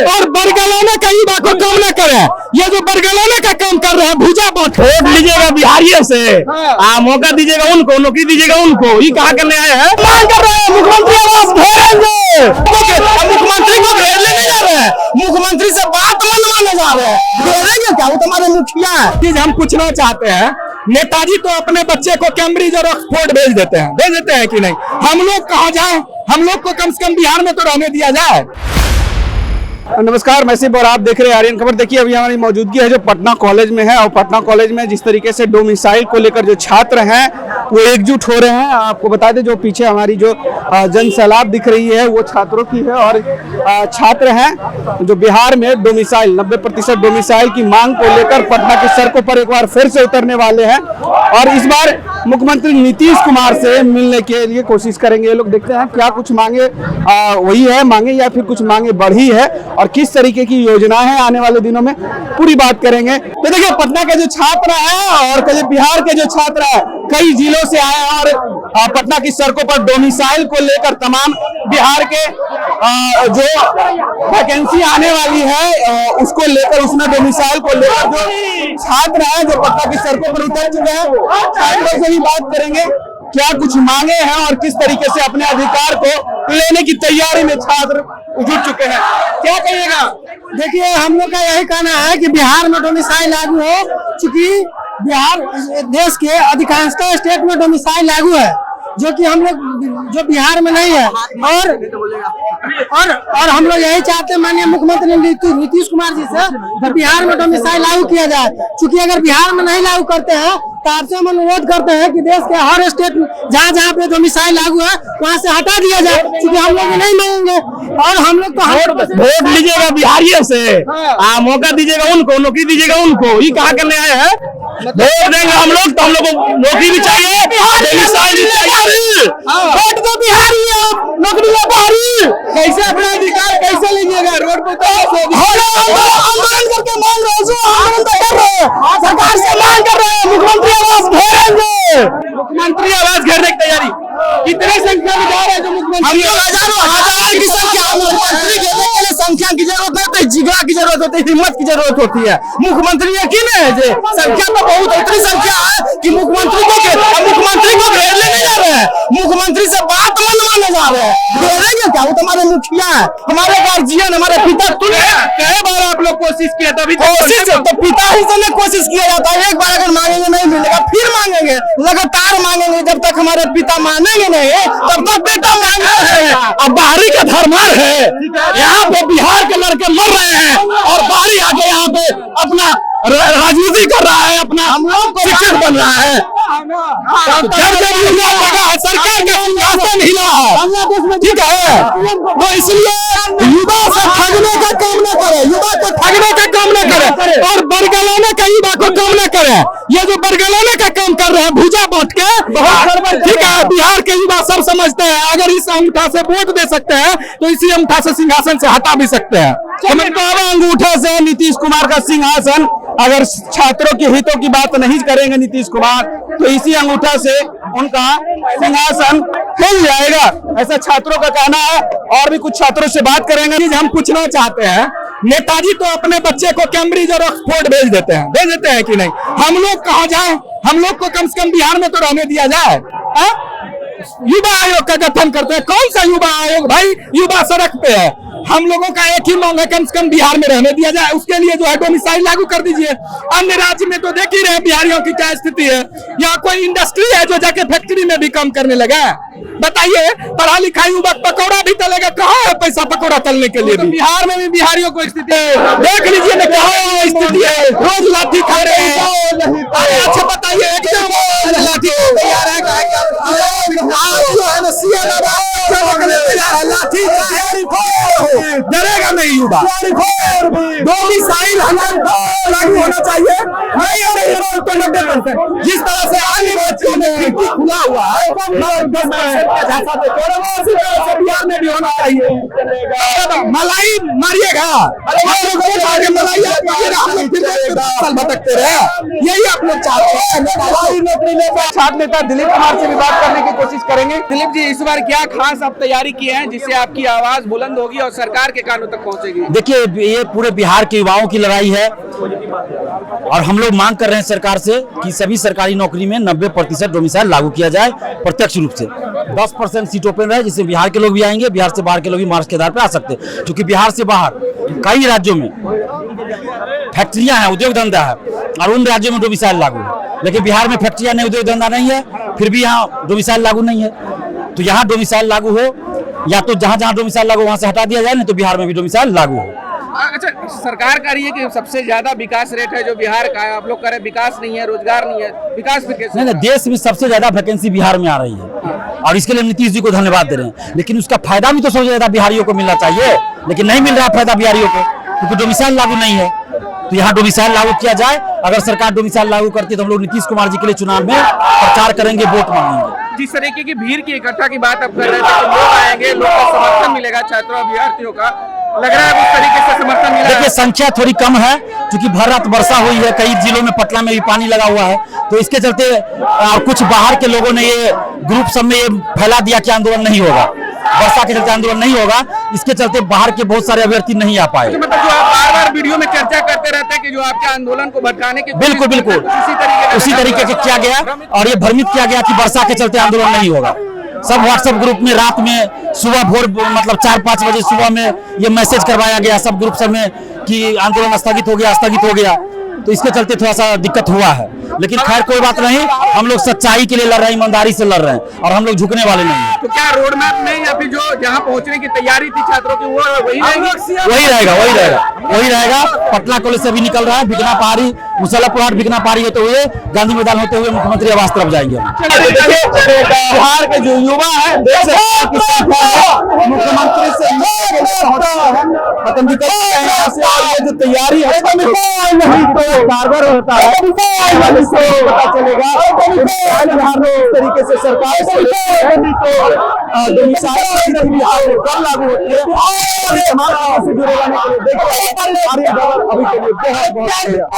और बरगलाने का युवा को काम न करे। ये जो बरगलाने का काम कर रहे हैं भूजा बांट वोट लीजिएगा बिहारियों से, मौका दीजिएगा उनको, नौकरी दीजिएगा उनको। ये कहा करने आए हैं, मांग कर रहे हैं मुख्यमंत्री आवास घेरेंगे। मुख्यमंत्री को घेरने नहीं जा रहे हैं, मुख्यमंत्री से बात मनवाने जा रहे हैं। घेरेंगे क्या? वो तुम्हारे मुखिया है। चीज हम पूछना चाहते हैं, नेताजी तो अपने बच्चे को कैम्ब्रिज और ऑक्सफोर्ड भेज देते हैं कि नहीं? हम लोग कहाँ जाएं? हम लोग को कम से कम बिहार में तो रहने दिया जाए। नमस्कार, मैं सिर्फ और आप देख रहे हैं आर्यन खबर। देखिए अभी हमारी मौजूदगी है जो पटना कॉलेज में है, और पटना कॉलेज में जिस तरीके से डोमिसाइल को लेकर जो छात्र हैं वो एकजुट हो रहे हैं। आपको बता दें जो पीछे हमारी जो जन सैलाब दिख रही है वो छात्रों की है, और छात्र हैं जो बिहार में डोमिसाइल 90% डोमिसाइल की मांग को लेकर पटना की सड़कों पर एक बार फिर से उतरने वाले हैं, और इस बार मुख्यमंत्री नीतीश कुमार से मिलने के लिए कोशिश करेंगे। ये लोग देखते हैं क्या कुछ मांगे वही है मांगे या फिर कुछ मांगे बढ़ी है, और किस तरीके की योजनाएं हैं आने वाले दिनों में, पूरी बात करेंगे। तो देखिए पटना के जो छात्र हैं और बिहार के जो छात्र हैं कई जिलों से आए हैं, और पटना की सड़कों पर डोमिसाइल को लेकर तमाम बिहार के जो वैकेंसी आने वाली है उसको लेकर, उसमें डोमिसाइल को लेकर जो छात्र हैं जो पटना की सड़कों पर उतर चुके हैं, छात्रों से भी बात करेंगे क्या कुछ मांगे हैं और किस तरीके से अपने अधिकार को लेने की तैयारी में छात्र जुट चुके हैं। क्या कहिएगा? देखिए हम लोग का यही कहना है कि बिहार में डोमिसाइल लागू हो, चूंकि बिहार देश के अधिकांशतः स्टेट में डोमिसाइल लागू है, जो कि हम लोग जो बिहार में नहीं है। और हम लोग यही चाहते हैं माननीय मुख्यमंत्री नीतीश कुमार जी से कि बिहार में डोमिसाइल लागू किया जाए, क्योंकि अगर बिहार में नहीं लागू करते हैं तो आपसे हम अनुरोध करते हैं कि देश के हर स्टेट जहाँ जहाँ पे डोमिसाइल लागू है वहाँ से हटा दिया जाए, क्योंकि हम लोग नहीं मांगेंगे। और हम लोग तो वोट लीजिएगा बिहारियों से, मौका दीजिएगा उनको, नौकरी दीजिएगा उनको। ये कहा करने आए हैं, वोट देंगे हम लोग तो हम लोग को नौकरी भी चाहिए, वोट तो बिहारी है, नौकरी है बिहारी। कैसे अपना अधिकार कैसे लीजिएगा? रोड पे तो आंदोलन करके मांग रहे हैं, आंदोलन तो कर रहे हैं, सरकार से मांग कर रहे हैं मुख्यमंत्री आवास घेरेंगे। मुख्यमंत्री आवास घेरने की तैयारी कितनी संख्या में जा रहे हैं? जो मुख्यमंत्री हजार की संख्या, मुख्यमंत्री घेरने के लिए संख्या की जरूरत है, तो जिगरा की जरूरत होती है, हिम्मत की जरूरत होती है। मुख्यमंत्री यकीन है जो संख्या तो बहुत इतनी संख्या है कि मुख्यमंत्री को घेरने नहीं जा रहे हैं, मुख्यमंत्री से बात मनवाने जा रहे हैं। घेरेंगे क्या? वो तुम्हारे मुखिया है, हमारे गार्जियन, हमारे पिता तुल्य है। कई बार आप लोग कोशिश किया, तभी कोशिश तो पिता ही से कोशिश किया जाता है। एक बार अगर मांगेंगे नहीं मिलेगा फिर मांगेंगे, लगातार मांगेंगे, जब तक हमारे पिता मानेंगे नहीं तब तक बेटा मांगेंगे। अब बाहरी का धर्मार है, यहाँ पे बिहार के लड़के मर रहे हैं और बाहरी आके यहाँ पे अपना राजनीति कर रहा है, अपना शिक्षक बन रहा है। सरकार का सिंहासन हिला है, ठीक है? तो इसलिए युवा से ठगने का काम न करे, युवा को ठगने का काम न करे, और बरगलाने का युवा को काम न करे। ये जो बरगलाने का काम कर रहे हैं भूजा बांट के, ठीक है? बिहार के युवा सब समझते हैं अगर इस अंगूठा से वोट दे सकते हैं तो इसी अंगूठा से सिंहासन से हटा भी सकते हैं। अंगूठे से नीतीश कुमार का सिंहासन, अगर छात्रों के हितों की बात नहीं करेंगे नीतीश कुमार तो इसी अंगूठा से उनका सिंहासन हिल जाएगा, ऐसा छात्रों का कहना है। और भी कुछ छात्रों से बात करेंगे। हम पूछना चाहते हैं, नेताजी तो अपने बच्चे को कैम्ब्रिज और ऑक्सफोर्ड भेज देते हैं कि नहीं? हम लोग कहाँ जाएं? हम लोग को कम से कम बिहार में तो रहने दिया जाए। युवा आयोग का गठन करते हैं, कौन सा युवा आयोग भाई? युवा सड़क पे है। हम लोगों का एक ही मांग है, कम से कम बिहार में रहने दिया जाए, उसके लिए जो है डोमिसाइल लागू कर दीजिए। अन्य राज्य में तो देख ही रहे बिहारियों की क्या स्थिति है। यहाँ कोई इंडस्ट्री है जो जाके फैक्ट्री में भी काम करने लगा? बताइए, पढ़ा लिखा युवक पकौड़ा भी तलेगा, कहाँ है पैसा पकौड़ा तलने के लिए? बिहार में भी बिहारियों को स्थिति है, देख लीजिए ना क्या स्थिति है, रोज लाठी खा रहे हैं। अच्छा बताइए, लाठी डरेगा नहीं युवा? डोमिसाइल लागू होना चाहिए, जिस तरह से अन्य बच्चों में खुला हुआ है बिहार में भी होना चाहिए। मलाई मारिएगा, भटकते रहे, यही आप लोग चाहते हैं। छात्र नेता दिलीप कुमार से भी बात करने की कोशिश करेंगे। दिलीप जी, इस बार क्या खास आप तैयारी की है जिससे आपकी आवाज बुलंद होगी और सरकार के कानों तक पहुंचेगी? देखिए, ये पूरे बिहार के युवाओं की लड़ाई है और हम लोग मांग कर रहे हैं सरकार से कि सभी सरकारी नौकरी में 90% डोमिसाइल लागू किया जाए प्रत्यक्ष रूप से। 10% सीट ओपन रहे, जिससे बिहार के लोग भी आएंगे, बिहार से बाहर के लोग भी मार्क्स के आधार पर आ सकते हैं। क्योंकि बिहार से बाहर कई राज्यों में फैक्ट्रियां हैं, उद्योग धंधा है, और उन राज्यों में डोमिसाइल लागू है। लेकिन बिहार में फैक्ट्रियां नहीं, उद्योग धंधा नहीं है, फिर भी यहाँ डोमिसाइल लागू नहीं है। तो यहाँ डोमिसाइल लागू हो, या तो जहाँ जहाँ डोमिसाइल लागू वहाँ से हटा दिया जाए, नहीं तो बिहार में भी डोमिसाइल लागू हो। अच्छा, सरकार कह रही है कि सबसे ज्यादा विकास रेट है जो बिहार का है, आप लोग कह रहे हैं विकास नहीं है, रोजगार नहीं है, विकास फिर कैसे? नहीं, देश में सबसे ज्यादा वैकेंसी बिहार में आ रही है और इसके लिए नीतीश जी को धन्यवाद दे रहे हैं। लेकिन उसका फायदा भी तो सबसे ज्यादा बिहारियों को मिलना चाहिए, लेकिन नहीं मिल रहा फायदा बिहारियों को, क्योंकि डोमिसाइल लागू नहीं है। तो यहाँ डोमिसाइल लागू किया जाए। अगर सरकार डोमिसाइल लागू करती है तो हम लोग नीतीश कुमार जी के लिए चुनाव में प्रचार करेंगे, वोट मांगेंगे। जिस तरीके की भीड़ की इकट्ठा की बात आप कर रहे थे कि लोग आएंगे, लोग का समर्थन मिलेगा, छात्रों अभ्यर्थियों का, लग रहा है उस तरीके से समर्थन मिला? देखिए, संख्या थोड़ी कम है क्योंकि भर रात वर्षा हुई है, कई जिलों में, पटना में भी पानी लगा हुआ है, तो इसके चलते कुछ बाहर के लोगों ने ये ग्रुप सब में ये फैला दिया कि आंदोलन नहीं होगा, वर्षा के चलते आंदोलन नहीं होगा। इसके चलते बाहर के बहुत सारे अभ्यर्थी नहीं आ पाए। मतलब जो आप बार-बार वीडियो में चर्चा करते रहते हैं कि जो आपके आंदोलन को भड़काने के, बिल्कुल बिल्कुल उसी तरीके से किया गया और ये भ्रमित किया गया कि वर्षा के चलते आंदोलन नहीं होगा। सब व्हाट्सएप ग्रुप में रात में, सुबह भोर, मतलब 4-5 बजे सुबह में ये मैसेज करवाया गया सब ग्रुप सब में कि आंदोलन स्थगित हो गया, स्थगित हो गया। तो इसके चलते थोड़ा सा दिक्कत हुआ है, लेकिन खैर कोई बात नहीं। हम लोग सच्चाई के लिए लड़ रहे हैं, ईमानदारी से लड़ रहे हैं और हम लोग झुकने वाले नहीं हैं। तो क्या रोड मैप में या फिर जो जहां पहुंचने की तैयारी थी छात्रों की, वो वही रहेगी? वही रहेगा। पटना कॉलेज से भी निकल रहा है, बिकना पहाड़ी, मुसल्लापुर हाट, बिकना पहाड़ी होते हुए, गांधी मैदान होते हुए मुख्यमंत्री आवास तरफ जाएंगे। बिहार के जो युवा है, मुख्यमंत्री से जो तैयारी है कारगर होता है, पता चलेगा बिहार में इस तरीके से सरकार कब लागू होती है। जुड़े रहने के लिए देखिए, अभी के लिए बहुत बहुत